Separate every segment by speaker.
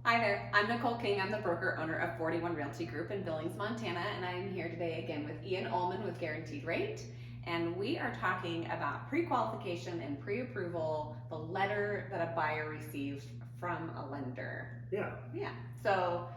Speaker 1: Hi there, I'm Nicole King. I'm the broker owner of 41 Realty Group in Billings, Montana, and I'm here today again with Ian Ullman with Guaranteed Rate. And we are talking about pre-qualification and pre-approval, the letter that a buyer receives from a lender.
Speaker 2: Yeah.
Speaker 1: So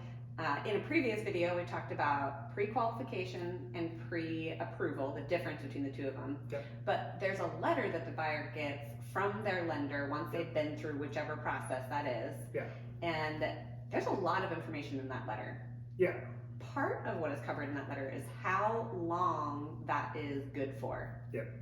Speaker 1: in a previous video, we talked about pre-qualification and pre-approval, the difference between the two of them.
Speaker 2: Yep.
Speaker 1: But there's a letter that the buyer gets from their lender once they've been through whichever process that is.
Speaker 2: Yeah.
Speaker 1: And there's a lot of information in that letter.
Speaker 2: Yeah.
Speaker 1: Part of what is covered in that letter is how long that is good for.
Speaker 2: Yep.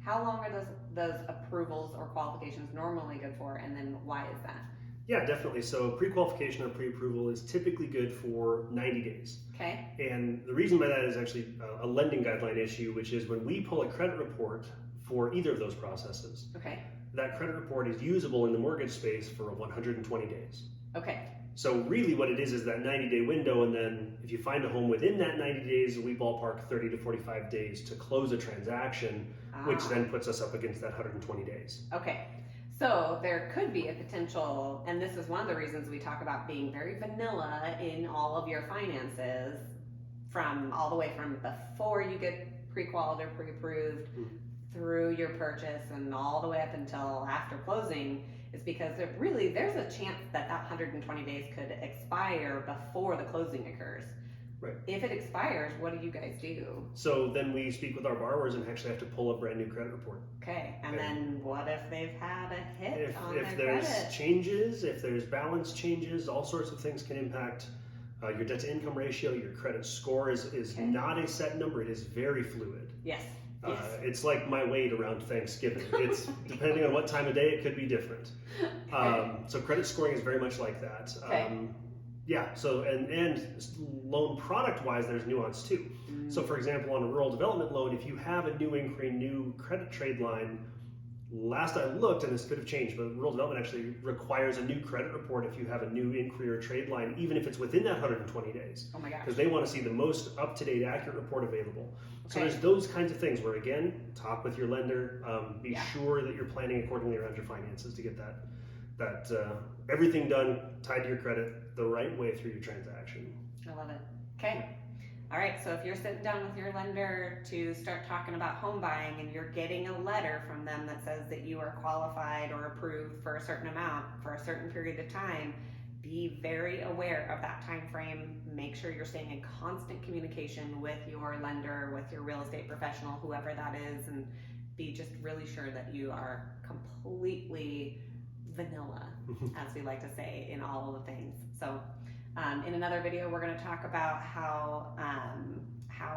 Speaker 1: How long are those approvals or qualifications normally good for, and then why is that?
Speaker 2: Yeah, definitely. So pre-qualification or pre-approval is typically good for 90 days.
Speaker 1: Okay.
Speaker 2: And the reason by that is actually a lending guideline issue, which is when we pull a credit report for either of those processes,
Speaker 1: Okay.
Speaker 2: that credit report is usable in the mortgage space for 120 days.
Speaker 1: Okay.
Speaker 2: So really what it is that 90-day window, and then if you find a home within that 90 days, we ballpark 30 to 45 days to close a transaction, which then puts us up against that 120 days.
Speaker 1: Okay. So there could be a potential, and this is one of the reasons we talk about being very vanilla in all of your finances, from all the way from before you get pre-qualified or pre-approved through your purchase and all the way up until after closing, is because there's a chance that 120 days could expire before the closing occurs.
Speaker 2: Right.
Speaker 1: If it expires, what do you guys do?
Speaker 2: So then we speak with our borrowers and actually have to pull a brand new credit report.
Speaker 1: Okay, and then what if they've had a hit on their
Speaker 2: If there's
Speaker 1: credit?
Speaker 2: changes, if there's balance changes, all sorts of things can impact your debt to income ratio. Your credit score is not a set number, it is very fluid.
Speaker 1: Yes.
Speaker 2: It's like my weight around Thanksgiving. It's depending on what time of day, it could be different. So credit scoring is very much like that. Yeah. So and loan product wise, there's nuance too. So for example, on a rural development loan, if you have a new inquiry, new credit trade line, last I looked, and this could have changed, but rural development actually requires a new credit report if you have a new inquiry or trade line, even if it's within that 120 days.
Speaker 1: Oh my gosh.
Speaker 2: Because they want to see the most up-to-date, accurate report available. So there's those kinds of things where, again, talk with your lender, be sure that you're planning accordingly around your finances to get that everything done tied to your credit the right way through your transaction.
Speaker 1: I love it. Okay. All right, so if you're sitting down with your lender to start talking about home buying and you're getting a letter from them that says that you are qualified or approved for a certain amount for a certain period of time, be very aware of that time frame. Make sure you're staying in constant communication with your lender, with your real estate professional, whoever that is, and be just really sure that you are completely vanilla, as we like to say, in all of the things. So in another video, we're going to talk about how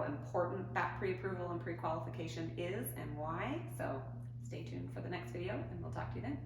Speaker 1: important that pre-approval and pre-qualification is and why. So stay tuned for the next video, and we'll talk to you then.